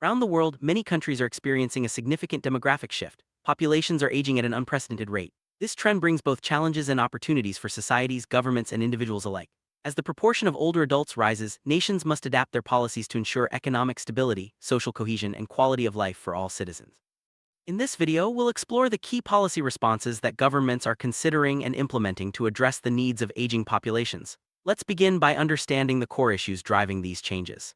Around the world, many countries are experiencing a significant demographic shift. Populations are aging at an unprecedented rate. This trend brings both challenges and opportunities for societies, governments, and individuals alike. As the proportion of older adults rises, nations must adapt their policies to ensure economic stability, social cohesion, and quality of life for all citizens. In this video, we'll explore the key policy responses that governments are considering and implementing to address the needs of aging populations. Let's begin by understanding the core issues driving these changes.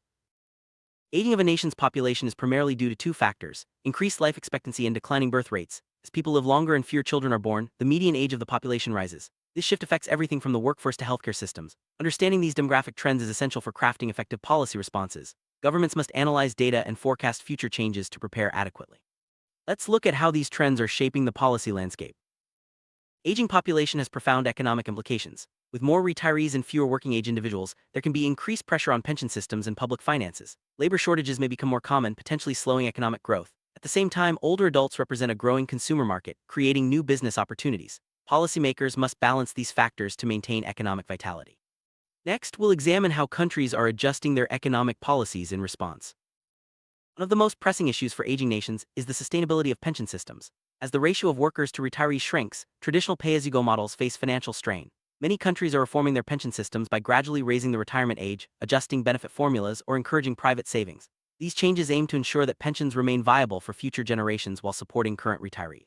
Aging of a nation's population is primarily due to two factors: increased life expectancy and declining birth rates. As people live longer and fewer children are born, the median age of the population rises. This shift affects everything from the workforce to healthcare systems. Understanding these demographic trends is essential for crafting effective policy responses. Governments must analyze data and forecast future changes to prepare adequately. Let's look at how these trends are shaping the policy landscape. Aging population has profound economic implications. With more retirees and fewer working-age individuals, there can be increased pressure on pension systems and public finances. Labor shortages may become more common, potentially slowing economic growth. At the same time, older adults represent a growing consumer market, creating new business opportunities. Policymakers must balance these factors to maintain economic vitality. Next, we'll examine how countries are adjusting their economic policies in response. One of the most pressing issues for aging nations is the sustainability of pension systems. As the ratio of workers to retirees shrinks, traditional pay-as-you-go models face financial strain. Many countries are reforming their pension systems by gradually raising the retirement age, adjusting benefit formulas, or encouraging private savings. These changes aim to ensure that pensions remain viable for future generations while supporting current retirees.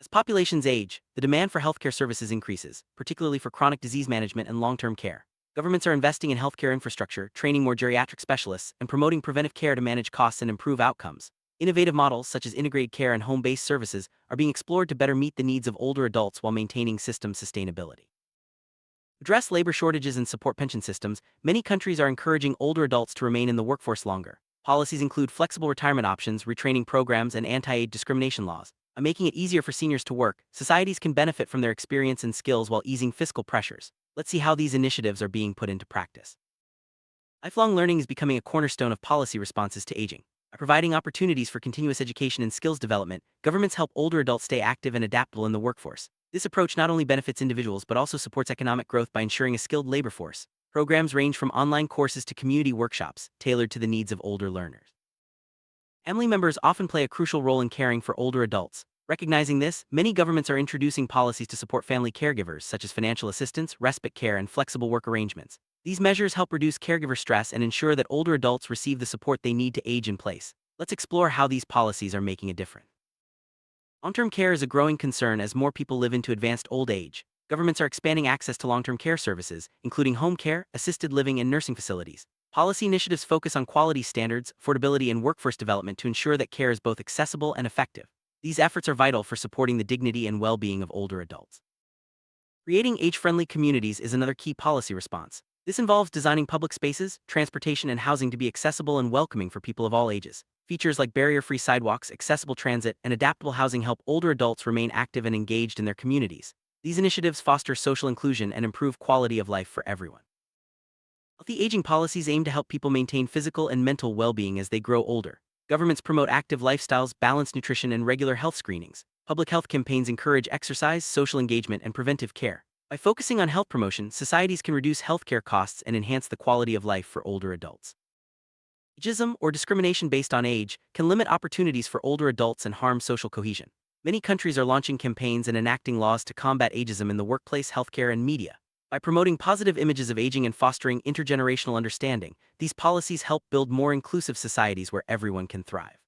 As populations age, the demand for healthcare services increases, particularly for chronic disease management and long-term care. Governments are investing in healthcare infrastructure, training more geriatric specialists, and promoting preventive care to manage costs and improve outcomes. Innovative models such as integrated care and home-based services are being explored to better meet the needs of older adults while maintaining system sustainability. To address labor shortages and support pension systems, many countries are encouraging older adults to remain in the workforce longer. Policies include flexible retirement options, retraining programs, and anti-age discrimination laws. By making it easier for seniors to work, societies can benefit from their experience and skills while easing fiscal pressures. Let's see how these initiatives are being put into practice. Lifelong learning is becoming a cornerstone of policy responses to aging. By providing opportunities for continuous education and skills development, governments help older adults stay active and adaptable in the workforce. This approach not only benefits individuals but also supports economic growth by ensuring a skilled labor force. Programs range from online courses to community workshops, tailored to the needs of older learners. Family members often play a crucial role in caring for older adults. Recognizing this, many governments are introducing policies to support family caregivers, such as financial assistance, respite care, and flexible work arrangements. These measures help reduce caregiver stress and ensure that older adults receive the support they need to age in place. Let's explore how these policies are making a difference. Long-term care is a growing concern as more people live into advanced old age. Governments are expanding access to long-term care services, including home care, assisted living, and nursing facilities. Policy initiatives focus on quality standards, affordability, and workforce development to ensure that care is both accessible and effective. These efforts are vital for supporting the dignity and well-being of older adults. Creating age-friendly communities is another key policy response. This involves designing public spaces, transportation, and housing to be accessible and welcoming for people of all ages. Features like barrier-free sidewalks, accessible transit, and adaptable housing help older adults remain active and engaged in their communities. These initiatives foster social inclusion and improve quality of life for everyone. Healthy aging policies aim to help people maintain physical and mental well-being as they grow older. Governments promote active lifestyles, balanced nutrition, and regular health screenings. Public health campaigns encourage exercise, social engagement, and preventive care. By focusing on health promotion, societies can reduce healthcare costs and enhance the quality of life for older adults. Ageism, or discrimination based on age, can limit opportunities for older adults and harm social cohesion. Many countries are launching campaigns and enacting laws to combat ageism in the workplace, healthcare, and media. By promoting positive images of aging and fostering intergenerational understanding, these policies help build more inclusive societies where everyone can thrive.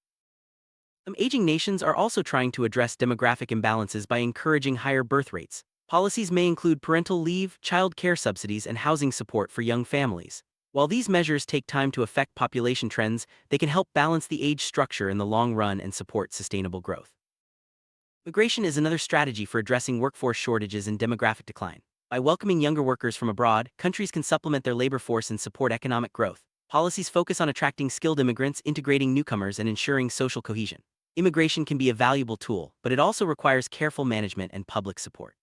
Some aging nations are also trying to address demographic imbalances by encouraging higher birth rates. Policies may include parental leave, child care subsidies, and housing support for young families. While these measures take time to affect population trends, they can help balance the age structure in the long run and support sustainable growth. Migration is another strategy for addressing workforce shortages and demographic decline. By welcoming younger workers from abroad, countries can supplement their labor force and support economic growth. Policies focus on attracting skilled immigrants, integrating newcomers, and ensuring social cohesion. Immigration can be a valuable tool, but it also requires careful management and public support.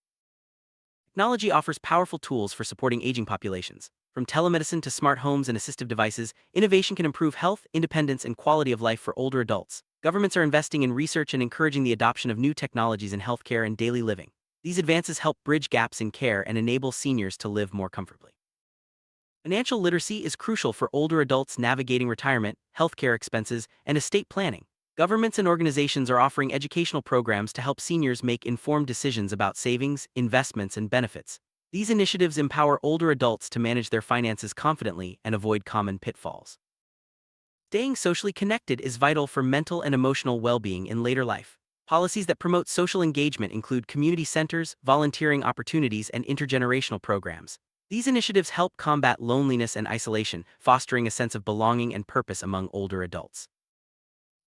Technology offers powerful tools for supporting aging populations. From telemedicine to smart homes and assistive devices, innovation can improve health, independence, and quality of life for older adults. Governments are investing in research and encouraging the adoption of new technologies in healthcare and daily living. These advances help bridge gaps in care and enable seniors to live more comfortably. Financial literacy is crucial for older adults navigating retirement, healthcare expenses, and estate planning. Governments and organizations are offering educational programs to help seniors make informed decisions about savings, investments, and benefits. These initiatives empower older adults to manage their finances confidently and avoid common pitfalls. Staying socially connected is vital for mental and emotional well-being in later life. Policies that promote social engagement include community centers, volunteering opportunities, and intergenerational programs. These initiatives help combat loneliness and isolation, fostering a sense of belonging and purpose among older adults.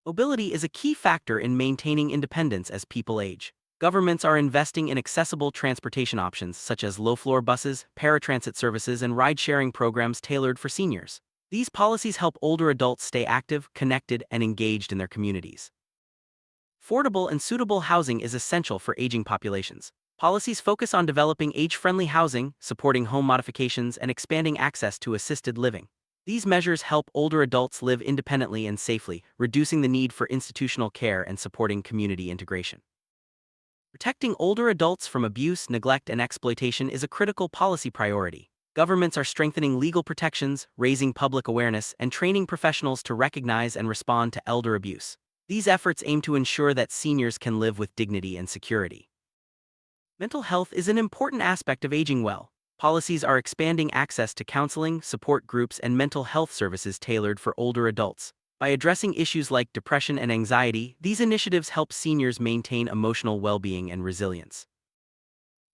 Mobility is a key factor in maintaining independence as people age. Governments are investing in accessible transportation options such as low-floor buses, paratransit services, and ride-sharing programs tailored for seniors. These policies help older adults stay active, connected, and engaged in their communities. Affordable and suitable housing is essential for aging populations. Policies focus on developing age-friendly housing, supporting home modifications, and expanding access to assisted living. These measures help older adults live independently and safely, reducing the need for institutional care and supporting community integration. Protecting older adults from abuse, neglect, and exploitation is a critical policy priority. Governments are strengthening legal protections, raising public awareness, and training professionals to recognize and respond to elder abuse. These efforts aim to ensure that seniors can live with dignity and security. Mental health is an important aspect of aging well. Policies are expanding access to counseling, support groups, and mental health services tailored for older adults. By addressing issues like depression and anxiety, these initiatives help seniors maintain emotional well-being and resilience.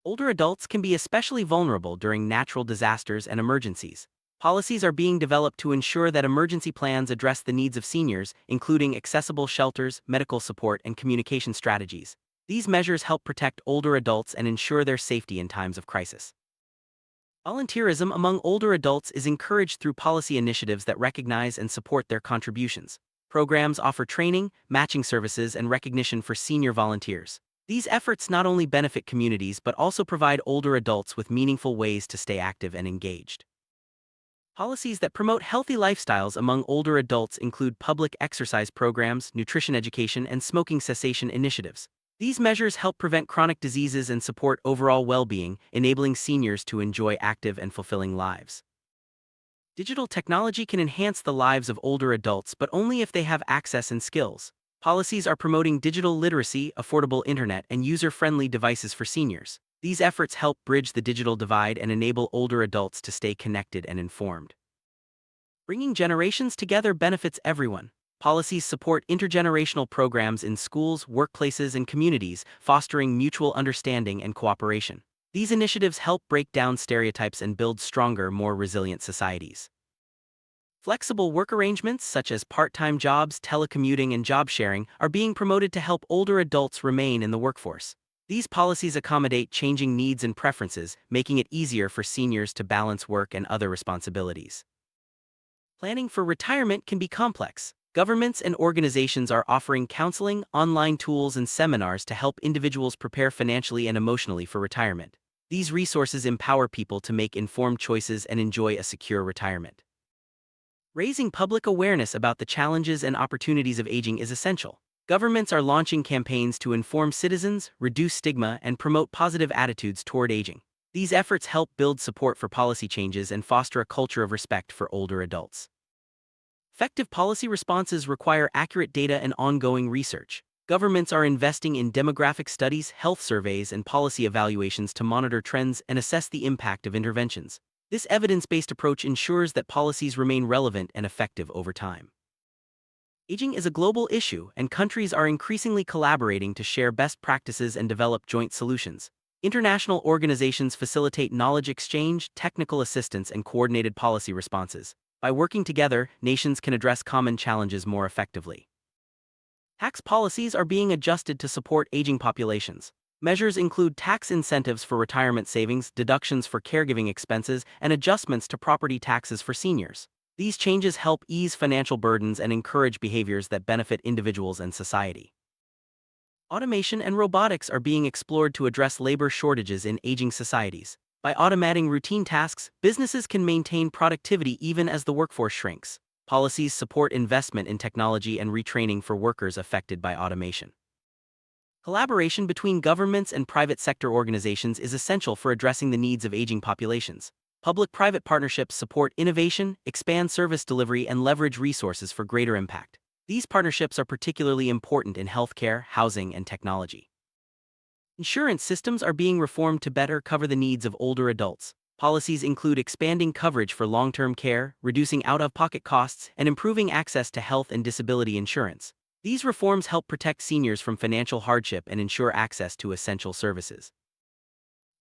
Older adults can be especially vulnerable during natural disasters and emergencies. Policies are being developed to ensure that emergency plans address the needs of seniors, including accessible shelters, medical support, and communication strategies. These measures help protect older adults and ensure their safety in times of crisis. Volunteerism among older adults is encouraged through policy initiatives that recognize and support their contributions. Programs offer training, matching services, and recognition for senior volunteers. These efforts not only benefit communities but also provide older adults with meaningful ways to stay active and engaged. Policies that promote healthy lifestyles among older adults include public exercise programs, nutrition education, and smoking cessation initiatives. These measures help prevent chronic diseases and support overall well-being, enabling seniors to enjoy active and fulfilling lives. Digital technology can enhance the lives of older adults, but only if they have access and skills. Policies are promoting digital literacy, affordable internet, and user-friendly devices for seniors. These efforts help bridge the digital divide and enable older adults to stay connected and informed. Bringing generations together benefits everyone. Policies support intergenerational programs in schools, workplaces, and communities, fostering mutual understanding and cooperation. These initiatives help break down stereotypes and build stronger, more resilient societies. Flexible work arrangements such as part-time jobs, telecommuting, and job sharing are being promoted to help older adults remain in the workforce. These policies accommodate changing needs and preferences, making it easier for seniors to balance work and other responsibilities. Planning for retirement can be complex. Governments and organizations are offering counseling, online tools, and seminars to help individuals prepare financially and emotionally for retirement. These resources empower people to make informed choices and enjoy a secure retirement. Raising public awareness about the challenges and opportunities of aging is essential. Governments are launching campaigns to inform citizens, reduce stigma, and promote positive attitudes toward aging. These efforts help build support for policy changes and foster a culture of respect for older adults. Effective policy responses require accurate data and ongoing research. Governments are investing in demographic studies, health surveys, and policy evaluations to monitor trends and assess the impact of interventions. This evidence-based approach ensures that policies remain relevant and effective over time. Aging is a global issue, and countries are increasingly collaborating to share best practices and develop joint solutions. International organizations facilitate knowledge exchange, technical assistance, and coordinated policy responses. By working together, nations can address common challenges more effectively. Tax policies are being adjusted to support aging populations. Measures include tax incentives for retirement savings, deductions for caregiving expenses, and adjustments to property taxes for seniors. These changes help ease financial burdens and encourage behaviors that benefit individuals and society. Automation and robotics are being explored to address labor shortages in aging societies. By automating routine tasks, businesses can maintain productivity even as the workforce shrinks. Policies support investment in technology and retraining for workers affected by automation. Collaboration between governments and private sector organizations is essential for addressing the needs of aging populations. Public-private partnerships support innovation, expand service delivery, and leverage resources for greater impact. These partnerships are particularly important in healthcare, housing, and technology. Insurance systems are being reformed to better cover the needs of older adults. Policies include expanding coverage for long-term care, reducing out-of-pocket costs, and improving access to health and disability insurance. These reforms help protect seniors from financial hardship and ensure access to essential services.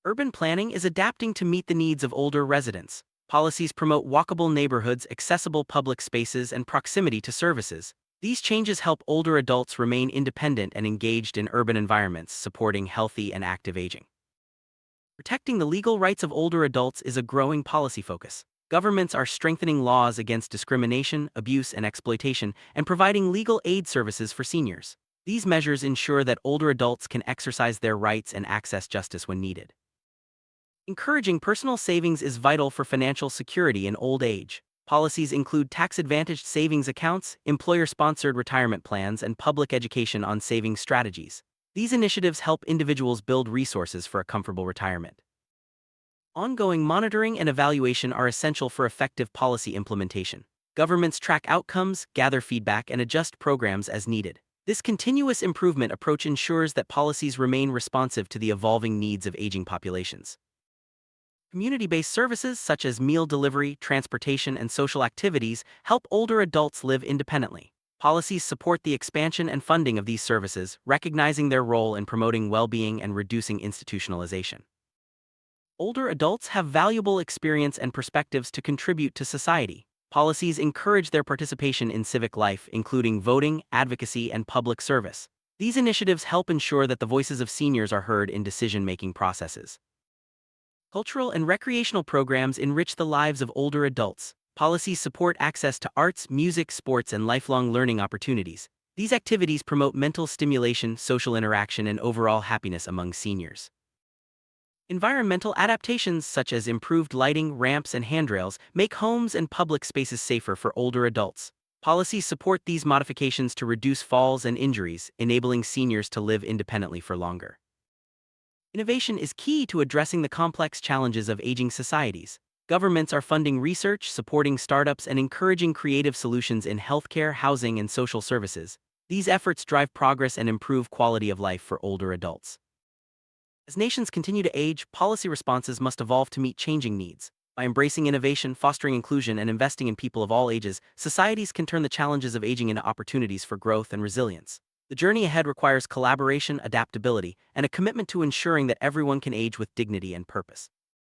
Urban planning is adapting to meet the needs of older residents. Policies promote walkable neighborhoods, accessible public spaces, and proximity to services. These changes help older adults remain independent and engaged in urban environments, supporting healthy and active aging. Protecting the legal rights of older adults is a growing policy focus. Governments are strengthening laws against discrimination, abuse, and exploitation, and providing legal aid services for seniors. These measures ensure that older adults can exercise their rights and access justice when needed. Encouraging personal savings is vital for financial security in old age. Policies include tax-advantaged savings accounts, employer-sponsored retirement plans, and public education on savings strategies. These initiatives help individuals build resources for a comfortable retirement. Ongoing monitoring and evaluation are essential for effective policy implementation. Governments track outcomes, gather feedback, and adjust programs as needed. This continuous improvement approach ensures that policies remain responsive to the evolving needs of aging populations. Community-based services such as meal delivery, transportation, and social activities help older adults live independently. Policies support the expansion and funding of these services, recognizing their role in promoting well-being and reducing institutionalization. Older adults have valuable experience and perspectives to contribute to society. Policies encourage their participation in civic life, including voting, advocacy, and public service. These initiatives help ensure that the voices of seniors are heard in decision-making processes. Cultural and recreational programs enrich the lives of older adults. Policies support access to arts, music, sports, and lifelong learning opportunities. These activities promote mental stimulation, social interaction, and overall happiness among seniors. Environmental adaptations such as improved lighting, ramps, and handrails make homes and public spaces safer for older adults. Policies support these modifications to reduce falls and injuries, enabling seniors to live independently for longer. Innovation is key to addressing the complex challenges of aging societies. Governments are funding research, supporting startups, and encouraging creative solutions in healthcare, housing, and social services. These efforts drive progress and improve quality of life for older adults. As nations continue to age, policy responses must evolve to meet changing needs. By embracing innovation, fostering inclusion, and investing in people of all ages, societies can turn the challenges of aging into opportunities for growth and resilience. The journey ahead requires collaboration, adaptability, and a commitment to ensuring that everyone can age with dignity and purpose.